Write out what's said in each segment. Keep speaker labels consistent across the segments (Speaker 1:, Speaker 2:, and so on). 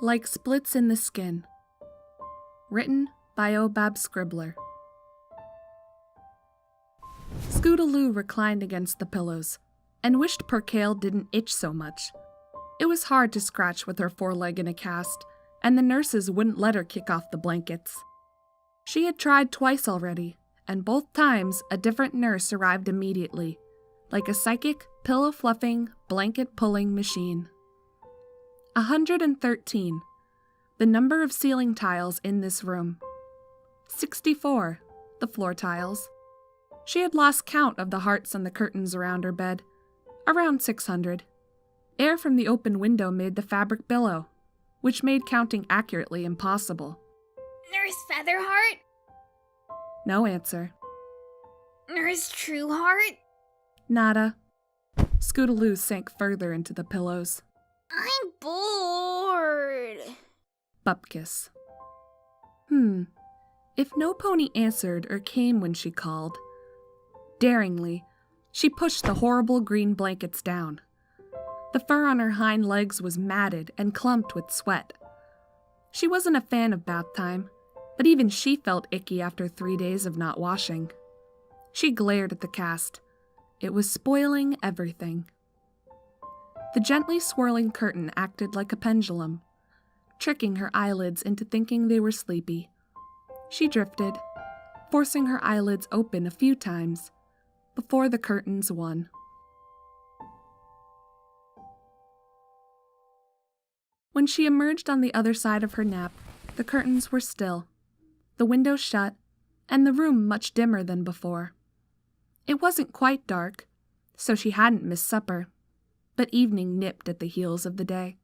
Speaker 1: Like Splits in the Skin. Written by Obab Scribbler. Scootaloo reclined against the pillows, and wished Percale didn't itch so much. It was hard to scratch with her foreleg in a cast, and the nurses wouldn't let her kick off the blankets. She had tried twice already, and both times a different nurse arrived immediately, like a psychic, pillow-fluffing, blanket-pulling machine. 113. The number of ceiling tiles in this room. 64. The floor tiles. She had lost count of the hearts on the curtains around her bed. Around 600. Air from the open window made the fabric billow, which made counting accurately impossible.
Speaker 2: Nurse Featherheart?
Speaker 1: No answer.
Speaker 2: Nurse Trueheart?
Speaker 1: Nada. Scootaloo sank further into the pillows.
Speaker 2: I'm bored.
Speaker 1: Bupkis. If no pony answered or came when she called. Daringly, she pushed the horrible green blankets down. The fur on her hind legs was matted and clumped with sweat. She wasn't a fan of bath time, but even she felt icky after 3 days of not washing. She glared at the cast. It was spoiling everything. The gently swirling curtain acted like a pendulum, tricking her eyelids into thinking they were sleepy. She drifted, forcing her eyelids open a few times, before the curtains won. When she emerged on the other side of her nap, the curtains were still, the window shut, and the room much dimmer than before. It wasn't quite dark, so she hadn't missed supper, but evening nipped at the heels of the day.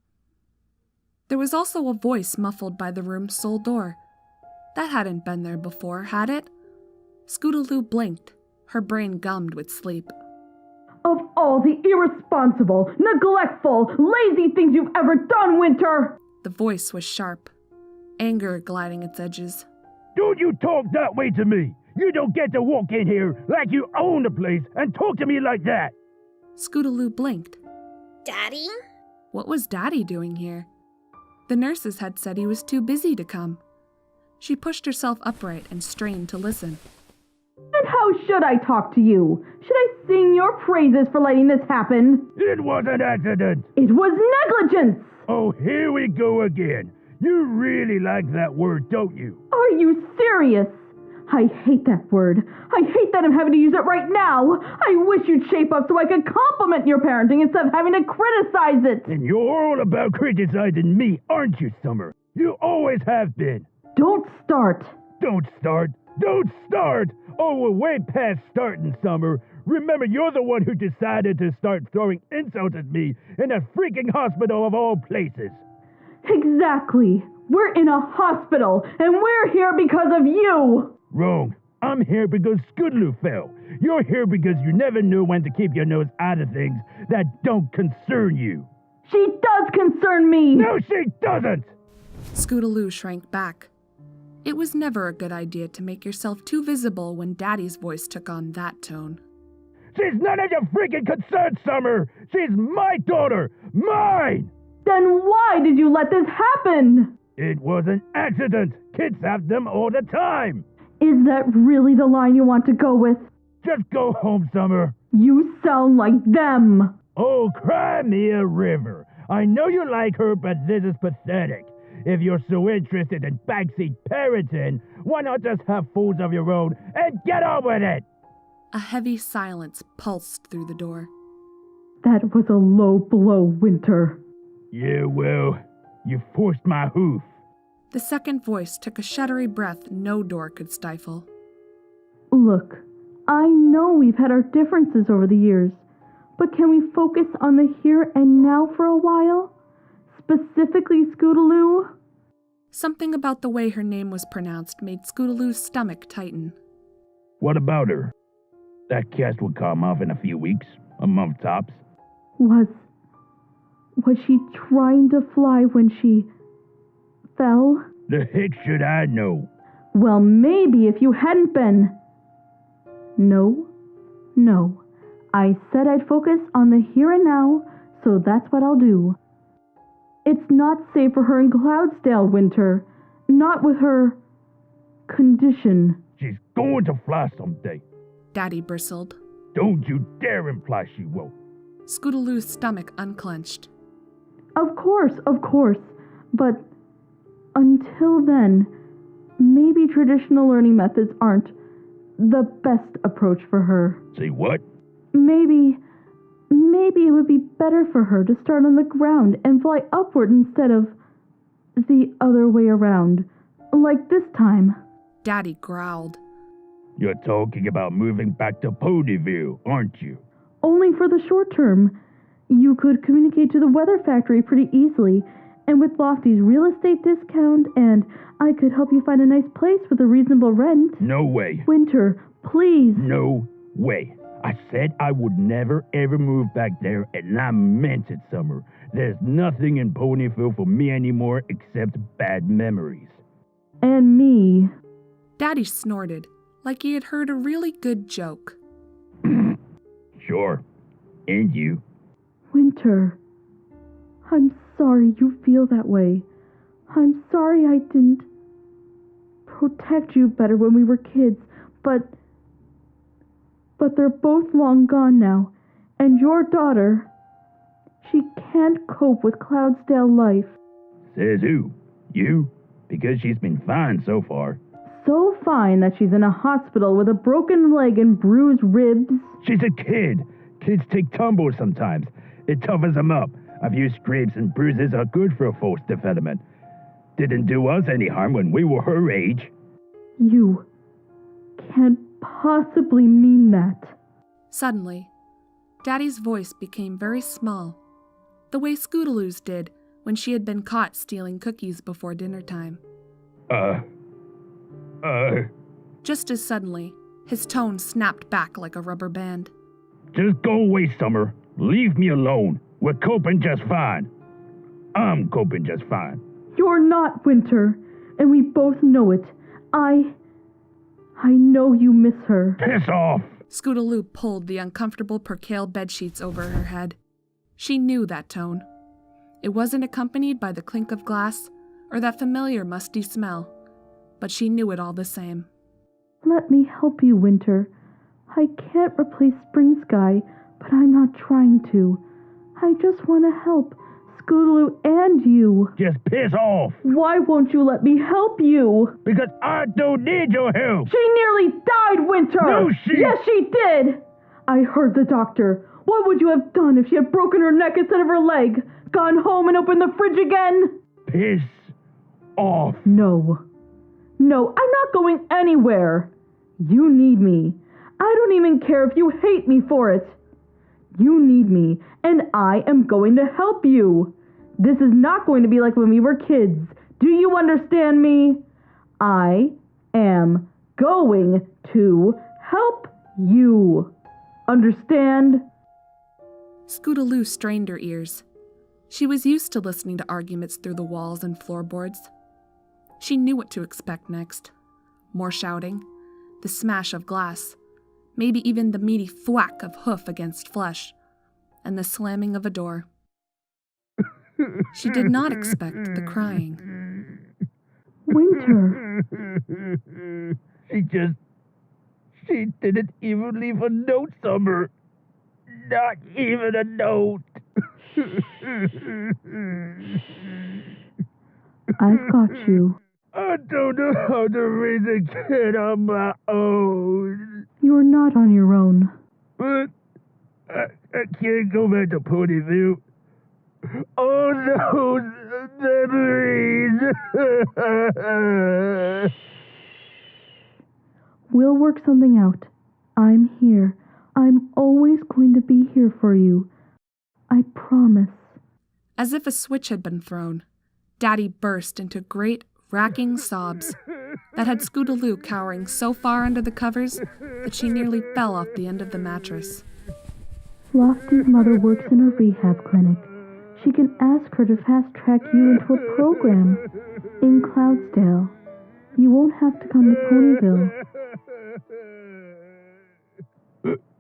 Speaker 1: There was also a voice muffled by the room's sole door. That hadn't been there before, had it? Scootaloo blinked, her brain gummed with sleep.
Speaker 3: Of all the irresponsible, neglectful, lazy things you've ever done, Winter!
Speaker 1: The voice was sharp, anger gliding its edges.
Speaker 4: Don't you talk that way to me! You don't get to walk in here like you own the place and talk to me like that!
Speaker 1: Scootaloo blinked.
Speaker 2: Daddy?
Speaker 1: What was Daddy doing here? The nurses had said he was too busy to come. She pushed herself upright and strained to listen.
Speaker 3: And how should I talk to you? Should I sing your praises for letting this happen?
Speaker 4: It was an accident!
Speaker 3: It was negligence!
Speaker 4: Oh, here we go again. You really like that word, don't you?
Speaker 3: Are you serious? I hate that word. I hate that I'm having to use it right now. I wish you'd shape up so I could compliment your parenting instead of having to criticize it.
Speaker 4: And you're all about criticizing me, aren't you, Summer? You always have been.
Speaker 3: Don't start.
Speaker 4: Don't start. Don't start! Oh, we're way past starting, Summer. Remember, you're the one who decided to start throwing insults at me in a freaking hospital of all places.
Speaker 3: Exactly. We're in a hospital, and we're here because of you.
Speaker 4: Wrong. I'm here because Scootaloo fell. You're here because you never knew when to keep your nose out of things that don't concern you.
Speaker 3: She does concern me.
Speaker 4: No, she doesn't!
Speaker 1: Scootaloo shrank back. It was never a good idea to make yourself too visible when Daddy's voice took on that tone.
Speaker 4: She's none of your freaking concern, Summer! She's my daughter! Mine!
Speaker 3: Then why did you let this happen?
Speaker 4: It was an accident. Kids have them all the time.
Speaker 3: Is that really the line you want to go with?
Speaker 4: Just go home, Summer.
Speaker 3: You sound like them.
Speaker 4: Oh, cry me a river. I know you like her, but this is pathetic. If you're so interested in backseat parenting, why not just have fools of your own and get on with it?
Speaker 1: A heavy silence pulsed through the door.
Speaker 3: That was a low blow, Winter.
Speaker 4: Yeah, well, you forced my hoof.
Speaker 1: The second voice took a shuddery breath no door could stifle.
Speaker 3: Look, I know we've had our differences over the years, but can we focus on the here and now for a while? Specifically, Scootaloo?
Speaker 1: Something about the way her name was pronounced made Scootaloo's stomach tighten.
Speaker 4: What about her? That cast will come off in a few weeks, a month tops.
Speaker 3: Was she trying to fly when she fell?
Speaker 4: The heck should I know?
Speaker 3: Well, maybe if you hadn't been. No. I said I'd focus on the here and now, so that's what I'll do. It's not safe for her in Cloudsdale, Winter. Not with her condition.
Speaker 4: She's going to fly someday.
Speaker 1: Daddy bristled.
Speaker 4: Don't you dare imply she won't.
Speaker 1: Scootaloo's stomach unclenched.
Speaker 3: Of course. But until then, maybe traditional learning methods aren't the best approach for her.
Speaker 4: Say what?
Speaker 3: Maybe it would be better for her to start on the ground and fly upward instead of the other way around, like this time.
Speaker 1: Daddy growled.
Speaker 4: You're talking about moving back to Ponyville, aren't you?
Speaker 3: Only for the short term. You could communicate to the weather factory pretty easily, and with Lofty's real estate discount, and I could help you find a nice place with a reasonable rent.
Speaker 4: No way.
Speaker 3: Winter, please.
Speaker 4: No way. I said I would never ever move back there, and I meant it, Summer. There's nothing in Ponyville for me anymore except bad memories.
Speaker 3: And me.
Speaker 1: Daddy snorted, like he had heard a really good joke.
Speaker 4: Sure. And you.
Speaker 3: Winter, I'm sorry you feel that way. I'm sorry I didn't protect you better when we were kids, but they're both long gone now, and your daughter, she can't cope with Cloudsdale life.
Speaker 4: Says who? You? Because she's been fine so far.
Speaker 3: So fine that she's in a hospital with a broken leg and bruised ribs.
Speaker 4: She's a kid. Kids take tumbles sometimes. It toughens them up. A few scrapes and bruises are good for a false development. Didn't do us any harm when we were her age.
Speaker 3: You can't possibly mean that.
Speaker 1: Suddenly, Daddy's voice became very small, the way Scootaloo's did when she had been caught stealing cookies before dinner time. Just as suddenly, his tone snapped back like a rubber band.
Speaker 4: Just go away, Summer. Leave me alone. We're coping just fine. I'm coping just fine.
Speaker 3: You're not, Winter, and we both know it. I know you miss her.
Speaker 4: Piss off!
Speaker 1: Scootaloo pulled the uncomfortable percale bedsheets over her head. She knew that tone. It wasn't accompanied by the clink of glass or that familiar musty smell, but she knew it all the same.
Speaker 3: Let me help you, Winter. I can't replace Spring Sky, but I'm not trying to. I just want to help Scootaloo and you.
Speaker 4: Just piss off!
Speaker 3: Why won't you let me help you?
Speaker 4: Because I don't need your help!
Speaker 3: She nearly died, Winter!
Speaker 4: No, she...
Speaker 3: Yes, she did! I heard the doctor. What would you have done if she had broken her neck instead of her leg? Gone home and opened the fridge again?
Speaker 4: Piss off.
Speaker 3: No, I'm not going anywhere. You need me. I don't even care if you hate me for it. You need me, and I am going to help you. This is not going to be like when we were kids. Do you understand me? I am going to help you. Understand?
Speaker 1: Scootaloo strained her ears. She was used to listening to arguments through the walls and floorboards. She knew what to expect next. More shouting, the smash of glass, maybe even the meaty thwack of hoof against flesh, and the slamming of a door. She did not expect the crying.
Speaker 3: Winter.
Speaker 4: She didn't even leave a note, Summer. Not even a note.
Speaker 3: I've got you.
Speaker 4: I don't know how to raise a kid on my own.
Speaker 3: You're not on your own.
Speaker 4: But I can't go back to Ponyville. All those memories.
Speaker 3: We'll work something out. I'm here. I'm always going to be here for you. I promise.
Speaker 1: As if a switch had been thrown, Daddy burst into great, racking sobs that had Scootaloo cowering so far under the covers that she nearly fell off the end of the mattress.
Speaker 3: Lofty's mother works in a rehab clinic. She can ask her to fast-track you into a program in Cloudsdale. You won't have to come to Ponyville.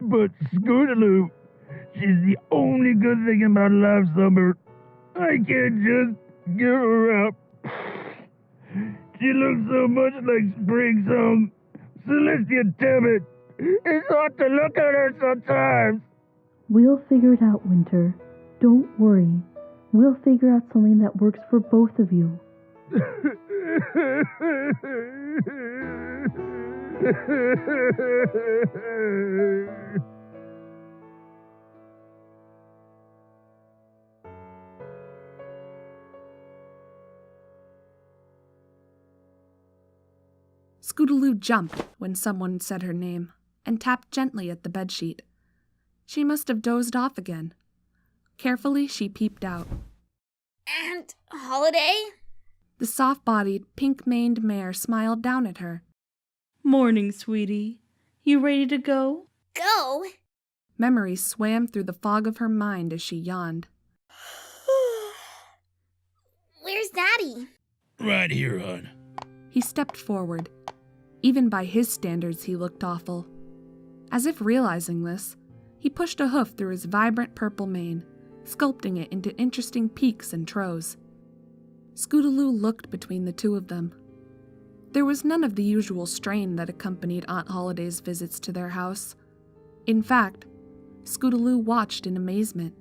Speaker 4: But Scootaloo, she's the only good thing in my life, Summer. I can't just... Give her up. She looks so much like Spring Song. Celestia, damn it. It's hard to look at her sometimes.
Speaker 3: We'll figure it out, Winter. Don't worry. We'll figure out something that works for both of you.
Speaker 1: Scootaloo jumped when someone said her name and tapped gently at the bedsheet. She must have dozed off again. Carefully, she peeped out.
Speaker 2: And Holiday?
Speaker 1: The soft-bodied, pink-maned mare smiled down at her.
Speaker 5: Morning, sweetie. You ready to go?
Speaker 2: Go?
Speaker 1: Memories swam through the fog of her mind as she yawned.
Speaker 2: Where's Daddy?
Speaker 4: Right here, hon.
Speaker 1: He stepped forward. Even by his standards, he looked awful. As if realizing this, he pushed a hoof through his vibrant purple mane, sculpting it into interesting peaks and trows. Scootaloo looked between the two of them. There was none of the usual strain that accompanied Aunt Holiday's visits to their house. In fact, Scootaloo watched in amazement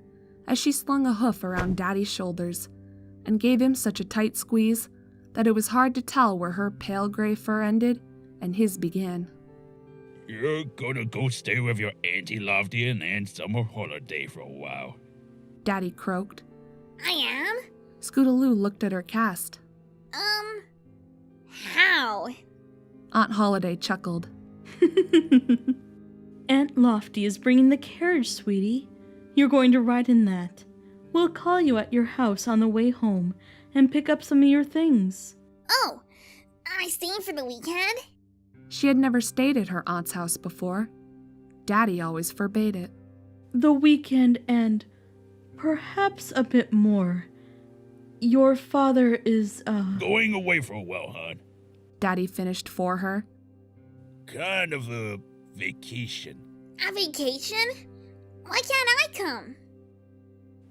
Speaker 1: as she slung a hoof around Daddy's shoulders and gave him such a tight squeeze that it was hard to tell where her pale gray fur ended and his began.
Speaker 4: You're gonna go stay with your Auntie Lofty and Aunt Summer Holiday for a while.
Speaker 1: Daddy croaked.
Speaker 2: I am?
Speaker 1: Scootaloo looked at her cast.
Speaker 2: How?
Speaker 1: Aunt Holiday chuckled.
Speaker 5: Aunt Lofty is bringing the carriage, sweetie. You're going to ride in that. We'll call you at your house on the way home and pick up some of your things.
Speaker 2: Oh, am I staying for the weekend?
Speaker 1: She had never stayed at her aunt's house before. Daddy always forbade it.
Speaker 5: The weekend and perhaps a bit more. Your father is,
Speaker 4: Going away for a while, hon.
Speaker 1: Daddy finished for her.
Speaker 4: Kind of a vacation.
Speaker 2: A vacation? Why can't I come?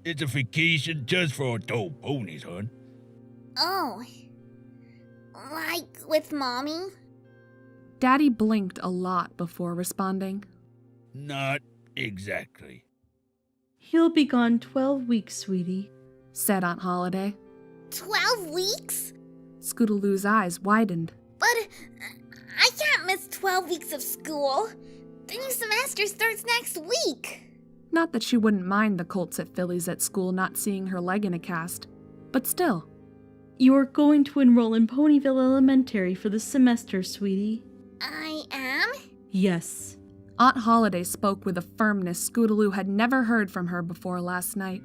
Speaker 4: It's a vacation just for adult ponies, hon.
Speaker 2: Oh. Like with Mommy?
Speaker 1: Daddy blinked a lot before responding.
Speaker 4: Not exactly.
Speaker 5: He'll be gone 12 weeks, sweetie,
Speaker 1: said Aunt Holiday.
Speaker 2: 12 weeks?
Speaker 1: Scootaloo's eyes widened.
Speaker 2: But I can't miss 12 weeks of school. The new semester starts next week.
Speaker 1: Not that she wouldn't mind the colts at Phillies at school not seeing her leg in a cast, but still.
Speaker 5: You're going to enroll in Ponyville Elementary for the semester, sweetie.
Speaker 2: I am?
Speaker 5: Yes.
Speaker 1: Aunt Holiday spoke with a firmness Scootaloo had never heard from her before last night.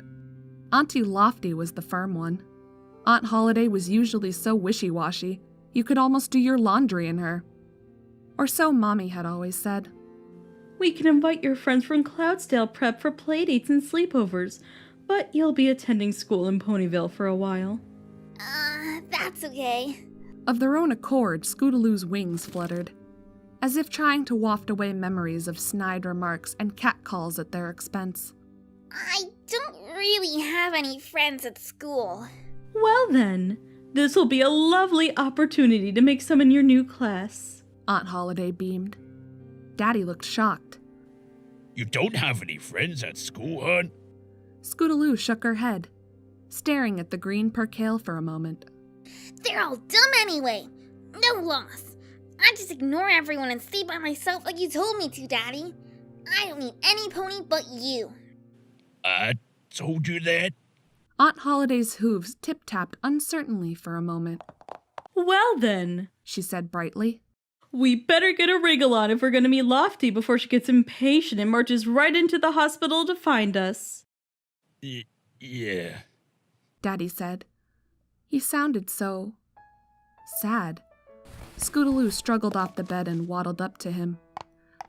Speaker 1: Auntie Lofty was the firm one. Aunt Holiday was usually so wishy-washy, you could almost do your laundry in her. Or so Mommy had always said.
Speaker 5: We can invite your friends from Cloudsdale Prep for playdates and sleepovers, but you'll be attending school in Ponyville for a while.
Speaker 2: That's okay.
Speaker 1: Of their own accord, Scootaloo's wings fluttered, as if trying to waft away memories of snide remarks and catcalls at their expense.
Speaker 2: I don't really have any friends at school.
Speaker 5: Well then, this will be a lovely opportunity to make some in your new class.
Speaker 1: Aunt Holiday beamed. Daddy looked shocked.
Speaker 4: You don't have any friends at school, hon?
Speaker 1: Scootaloo shook her head, staring at the green percale for a moment.
Speaker 2: They're all dumb anyway. No loss. I just ignore everyone and stay by myself like you told me to, Daddy. I don't need any pony but you.
Speaker 4: I told you that?
Speaker 1: Aunt Holiday's hooves tip-tapped uncertainly for a moment.
Speaker 5: Well then,
Speaker 1: She said brightly.
Speaker 5: we better get a wriggle on if we're going to meet Lofty before she gets impatient and marches right into the hospital to find us.
Speaker 4: Yeah.
Speaker 1: Daddy said. He sounded so sad. Scootaloo struggled off the bed and waddled up to him,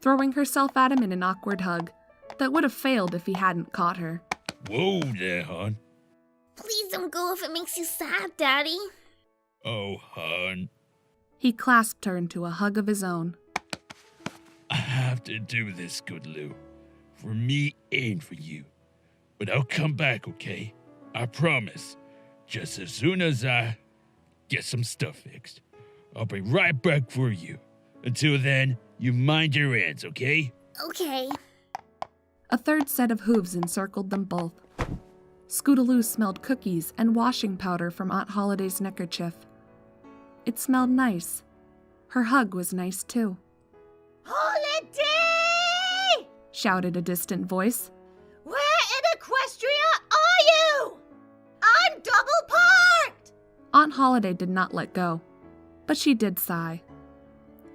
Speaker 1: throwing herself at him in an awkward hug that would have failed if he hadn't caught her.
Speaker 4: Whoa there, hon.
Speaker 2: Please don't go if it makes you sad, Daddy.
Speaker 4: Oh, hon.
Speaker 1: He clasped her into a hug of his own.
Speaker 4: I have to do this, Scootaloo. For me and for you. But I'll come back, okay? I promise. just as soon as I get some stuff fixed. I'll be right back for you. Until then, you mind your hands, okay?
Speaker 2: Okay.
Speaker 1: A third set of hooves encircled them both. Scootaloo smelled cookies and washing powder from Aunt Holiday's neckerchief. It smelled nice. Her hug was nice, too.
Speaker 6: Holiday!
Speaker 1: Shouted a distant voice.
Speaker 6: Where in Equestria are you? I'm double parked!
Speaker 1: Aunt Holiday did not let go, but she did sigh.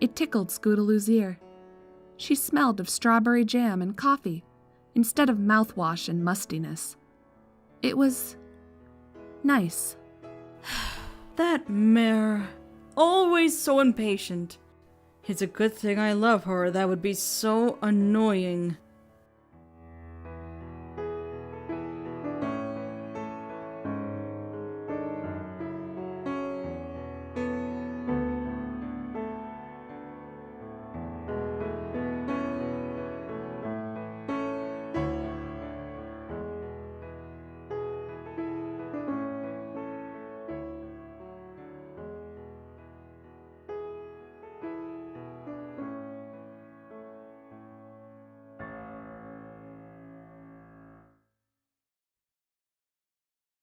Speaker 1: It tickled Scootaloo's ear. She smelled of strawberry jam and coffee instead of mouthwash and mustiness. It was nice.
Speaker 5: That mare, always so impatient. It's a good thing I love her, that would be so annoying.